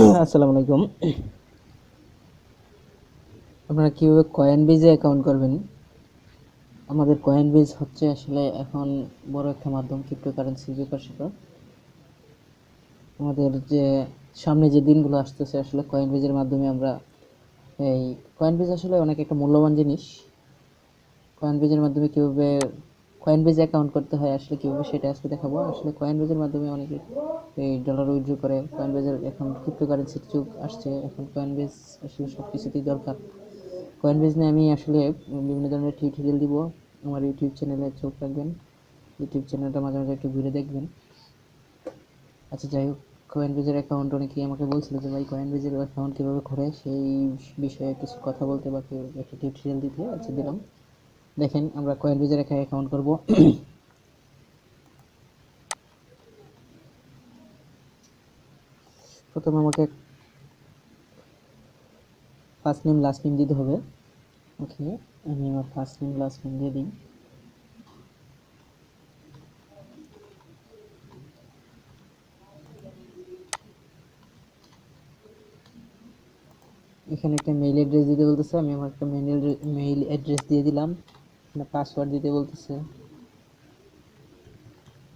আসসালামু আলাইকুম। আপনারা কিভাবে কয়েনবেজে অ্যাকাউন্ট করবেন? আমাদের কয়েনবেজ হচ্ছে আসলে এখন বড় একটা মাধ্যম ক্রিপ্টোকারেন্সির ব্যাপার স্যাপার। আমাদের যে সামনে যে দিনগুলো আসতেছে আসলে কয়েনবেজের মাধ্যমে আমরা এই কয়েনবেজ আসলে অনেক একটা মূল্যবান জিনিস। কয়েনবেজের মাধ্যমে কিভাবে কয়েনবেজে অ্যাকাউন্ট করতে হয় আসলে কিভাবে সেটা আজকে দেখাবো। আসলে কয়েনবেজের মাধ্যমে অনেকে এই ডলার উইথড্র করে। কয়েনবেজের এখন ক্রিপ্টোকারেন্সির যুগ আসছে, এখন কয়েনবেজ আসলে সব কিছুতেই দরকার। কয়েনবেজ নিয়ে আমি আসলে বিভিন্ন ধরনের টিউটোরিয়াল দিব। আমার ইউটিউব চ্যানেলে চোখ রাখবেন, ইউটিউব চ্যানেলটা মাঝে মাঝে একটু ঘুরে দেখবেন। আচ্ছা যাই হোক, কয়েনবেজের অ্যাকাউন্ট অনেকেই আমাকে বলছিল যে ভাই কয়েনবেজের অ্যাকাউন্ট কীভাবে করে, সেই বিষয়ে কিছু কথা বলতে বা একটা টিউটোরিয়াল দিতে। আচ্ছা দিলাম। দেখেন আমরা কয়েনবেজের একটা অ্যাকাউন্ট করব। প্রথমে আমাকে ফার্স্ট নেম লাস্ট নেম দিতে হবে। ওকে, আমি আমার ফার্স্ট নেম লাস্ট নেম দিয়ে দিই। এখানে একটা মেইল অ্যাড্রেস দিতে বলতেছে, আমি আমার একটা মেইল অ্যাড্রেস দিয়ে দিলাম। এখানে পাসওয়ার্ড দিতে বলতেছে,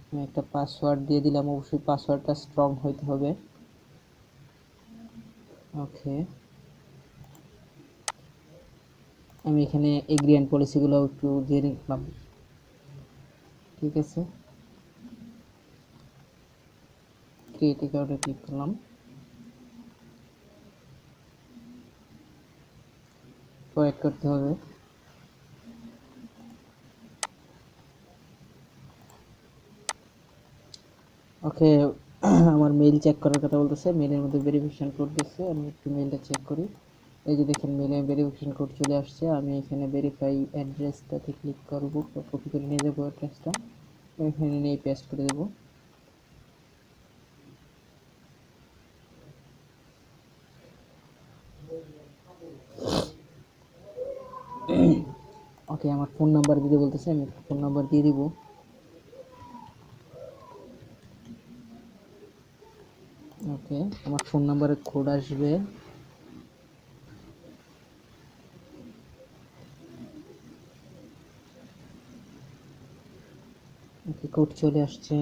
আমি একটা পাসওয়ার্ড দিয়ে দিলাম। অবশ্যই পাসওয়ার্ডটা স্ট্রং হইতে হবে। ওকে, আমি এখানে এগ্রি অ্যান্ড পলিসিগুলো একটু দিয়ে দিলাম। ঠিক আছে, ক্রিয়েট অ্যাকাউন্টে ক্লিক করলাম। প্রয়োগ করতে হবে। ওকে, আমার মেইল চেক করার কথা বলতেছে। মেইলের মধ্যে ভেরিফিকেশন কোড দিচ্ছে, আমি একটু মেইলটা চেক করি। এই যে দেখেন মেইলে ভেরিফিকেশন কোড চলে আসছে। আমি এখানে ভেরিফাই অ্যাড্রেসটাতে ক্লিক করব, কপি করে নিয়ে যাবো অ্যাড্রেসটা, এখানে নিয়ে পেস্ট করে দেবো। ওকে, আমার ফোন নাম্বার দিতে বলতেছে, আমি ফোন নাম্বার দিয়ে দিব। ওকে, আমার ফোন নাম্বারের কোড আসবে। ওকে, কোড চলে আসছে।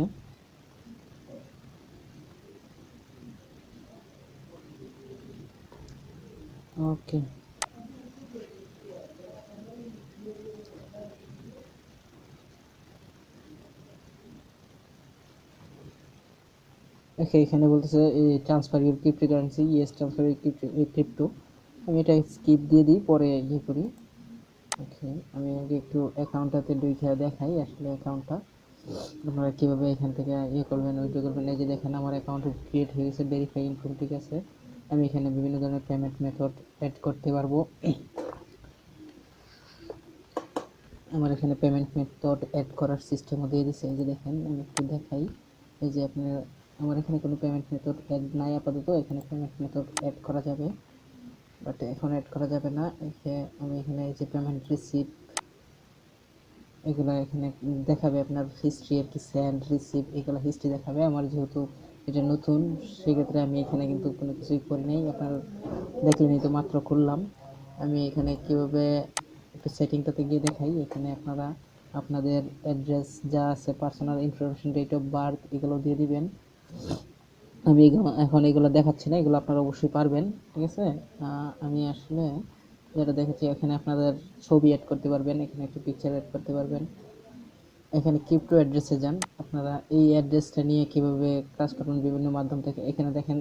ওকে, ওকে, এখানে বলতেছে transfer your cryptocurrency, yes transfer your crypto. আমি এটা স্কিপ দিয়ে দিই, পরে ইয়ে করি। ওকে, আমি আগে একটু অ্যাকাউন্টটাতে ঢুকে দেখাই আসলে অ্যাকাউন্টটা আপনারা কীভাবে এখান থেকে ইয়ে করবেন, উইথড্র করবেন। এই যে দেখেন আমার অ্যাকাউন্ট ক্রিয়েট হয়ে গেছে, ভেরিফাই ইনকাম ঠিক আছে। আমি এখানে বিভিন্ন ধরনের পেমেন্ট মেথড অ্যাড করতে পারবো। আমার এখানে পেমেন্ট মেথড অ্যাড করার সিস্টেমও দিয়ে দিচ্ছে। এই যে দেখেন, আমি একটু দেখাই। এই যে আপনার আমার এখানে কোনো পেমেন্ট মেথড অ্যাড নাই আপাতত। এখানে পেমেন্ট মেথড অ্যাড করা যাবে, বাট এখন অ্যাড করা যাবে না। আমি এখানে এই যে পেমেন্ট রিসিভ, এগুলো এখানে দেখাবে আপনার হিস্ট্রি আর কি, সেন্ড রিসিভ এগুলো হিস্ট্রি দেখাবে। আমার যেহেতু এটা নতুন, সেক্ষেত্রে আমি এখানে কিন্তু কোনো কিছুই করি নাই। আপনার দেখলেনই তো, মাত্র খুললাম। আমি এখানে কীভাবে একটু সেটিংটাতে গিয়ে দেখাই। এখানে আপনারা আপনাদের অ্যাড্রেস যা আছে, personal information, date of birth এগুলো দিয়ে দিবেন। আমি এখন এগুলো দেখাচ্ছি না, এগুলো আপনারা অবশ্যই পারবেন। ঠিক আছে, আমি আসলে যেটা দেখেছি, এখানে আপনাদের ছবি অ্যাড করতে পারবেন, এখানে একটু পিকচার অ্যাড করতে পারবেন। এখানে ক্রিপ্টো অ্যাড্রেসে যান, আপনারা এই অ্যাড্রেসটা নিয়ে কিভাবে কাজ করবেন বিভিন্ন মাধ্যম থেকে। এখানে দেখেন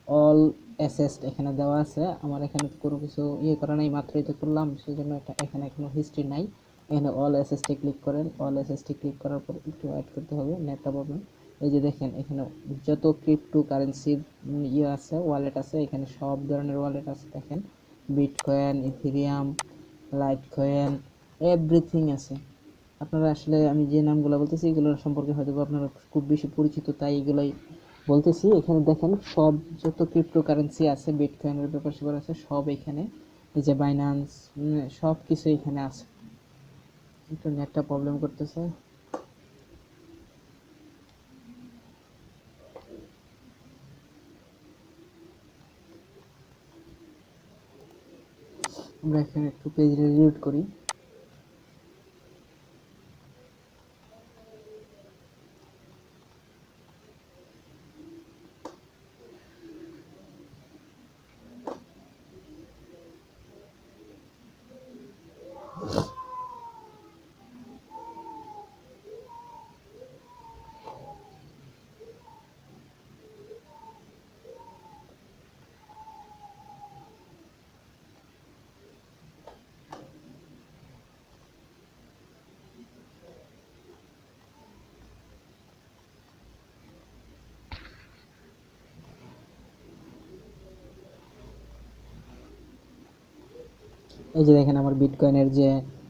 অল অ্যাসেসড এখানে দেওয়া আছে। আমার এখানে কোনো কিছু ইয়ে করা নাই, মাত্রই তো করলাম, সেই জন্য এখানে কোনো হিস্ট্রি নাই। এখানে অল অ্যাসেসটি ক্লিক করেন। অল অ্যাসেসটি ক্লিক করার পর একটু অ্যাড করতে হবে, নেটটা পাবেন। এই যে দেখেন এখানে যত ক্রিপ্টো কারেন্সির ইয়ে আছে, ওয়ালেট আছে, এখানে সব ধরনের ওয়ালেট আছে। দেখেন bitcoin, Ethereum, light coin, everything আছে। আপনারা আসলে আমি যে নামগুলো বলতেছি এগুলোর সম্পর্কে হয়তো আপনারা খুব বেশি পরিচিত, তাই এগুলোই বলতেছি। এখানে দেখেন সব যত ক্রিপ্টো কারেন্সি আছে, বিটকয়েনের ব্যাপার স্যাপার আছে, সব এখানে। এই যে বাইন্যান্স, সব কিছু এখানে আছে। একটু নেটটা প্রবলেম করতেছে। আমরা এখানে একটু পেজ রিলোড করি। এই যে দেখেন আমার বিটকয়েনের যে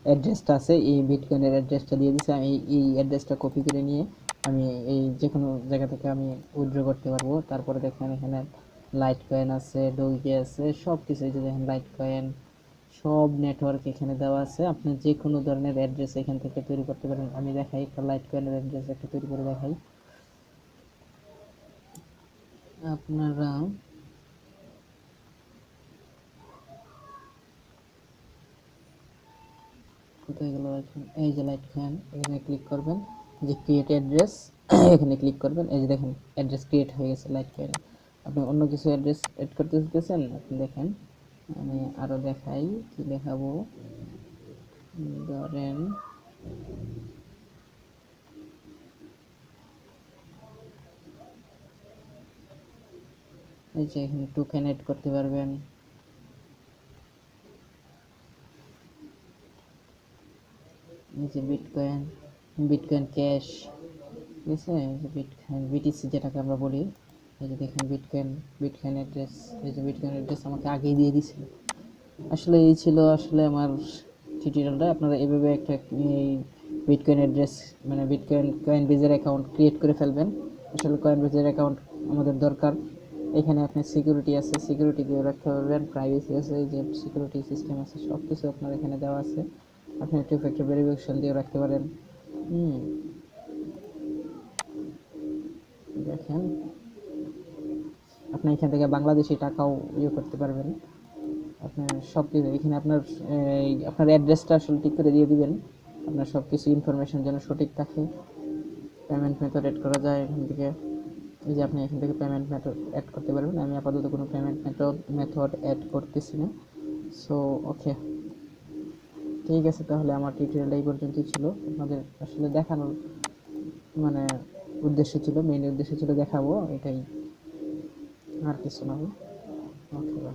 অ্যাড্রেসটা আছে, এই বিটকয়েনের অ্যাড্রেসটা দিয়ে দিছে। আমি এই অ্যাড্রেসটা কপি করে নিয়ে আমি এই যে কোনো জায়গা থেকে আমি উইথড্র করতে পারবো। তারপরে দেখেন এখানে লাইট কয়েন আছে, ডোগে আছে, সব কিছু। এই যে দেখেন লাইট কয়েন, সব নেটওয়ার্ক এখানে দেওয়া আছে। আপনি যে কোনো ধরনের অ্যাড্রেস এখান থেকে তৈরি করতে পারেন। আমি দেখাই একটা লাইট কয়েনের অ্যাড্রেস একটা তৈরি করে দেখাই আপনারা। কোথায় গেল লাইট কয়েন? এই যে লাইট কয়েন, এখানে ক্লিক করবেন, যে ক্রিয়েট অ্যাড্রেস এখানে ক্লিক করবেন। এই যে দেখেন অ্যাড্রেস ক্রিয়েট হয়ে গেছে লাইট কয়েন। আপনি অন্য কিছু অ্যাড্রেস এড করতে চাইতেছেন, আপনি দেখেন আমি আরো দেখাই কি দেখাবো। ধরেন এই যে এখানে টোকেন এড করতে পারবেন। এই যে বিটকয়েন, বিটকয়েন ক্যাশ, ঠিক আছে? এই যে বিটকয়েন বিটিসি যেটাকে আমরা বলি। এই যে দেখেন বিটকয়েন, বিটকয়েন অ্যাড্রেস। এই যে বিটকয়েন অ্যাড্রেস আমাকে আগেই দিয়ে দিছিল। আসলে এই ছিল আসলে আমার টিউটোরিয়ালটা। আপনারা এভাবে একটা এই বিটকয়েন অ্যাড্রেস মানে বিটকয়েন কয়েনবেজের অ্যাকাউন্ট ক্রিয়েট করে ফেলবেন। আসলে কয়েনবেজের অ্যাকাউন্ট আমাদের দরকার। এখানে আপনি সিকিউরিটি আছে, সিকিউরিটি দিয়ে রাখতে পারবেন, প্রাইভেসি আছে, এই যে সিকিউরিটি সিস্টেম আছে, সব কিছু আপনার এখানে দেওয়া আছে। আপনি টু ফ্যাক্টর ভেরিফিকেশন দিয়েও রাখতে পারেন। হুম, দেখেন আপনি এখান থেকে বাংলাদেশি টাকাও ইয়ে করতে পারবেন। আপনার সব কিছু এখানে আপনার আপনার অ্যাড্রেসটা আসলে ঠিক করে দিয়ে দিবেন। আপনার সব কিছু ইনফরমেশন যেন সঠিক থাকে। পেমেন্ট মেথড অ্যাড করা যায় এখান থেকে। এই যে আপনি এখান থেকে পেমেন্ট মেথড অ্যাড করতে পারবেন। আমি আপাতত কোনো পেমেন্ট মেথড অ্যাড করতেছি না। সো ওকে, ঠিক আছে, তাহলে আমার টিউটোরিয়ালটা এই পর্যন্তই ছিল। আপনাদের আসলে দেখানোর মানে উদ্দেশ্য ছিল, মেইন উদ্দেশ্য ছিল দেখাবো, এটাই, আর কিছু না। ওকে।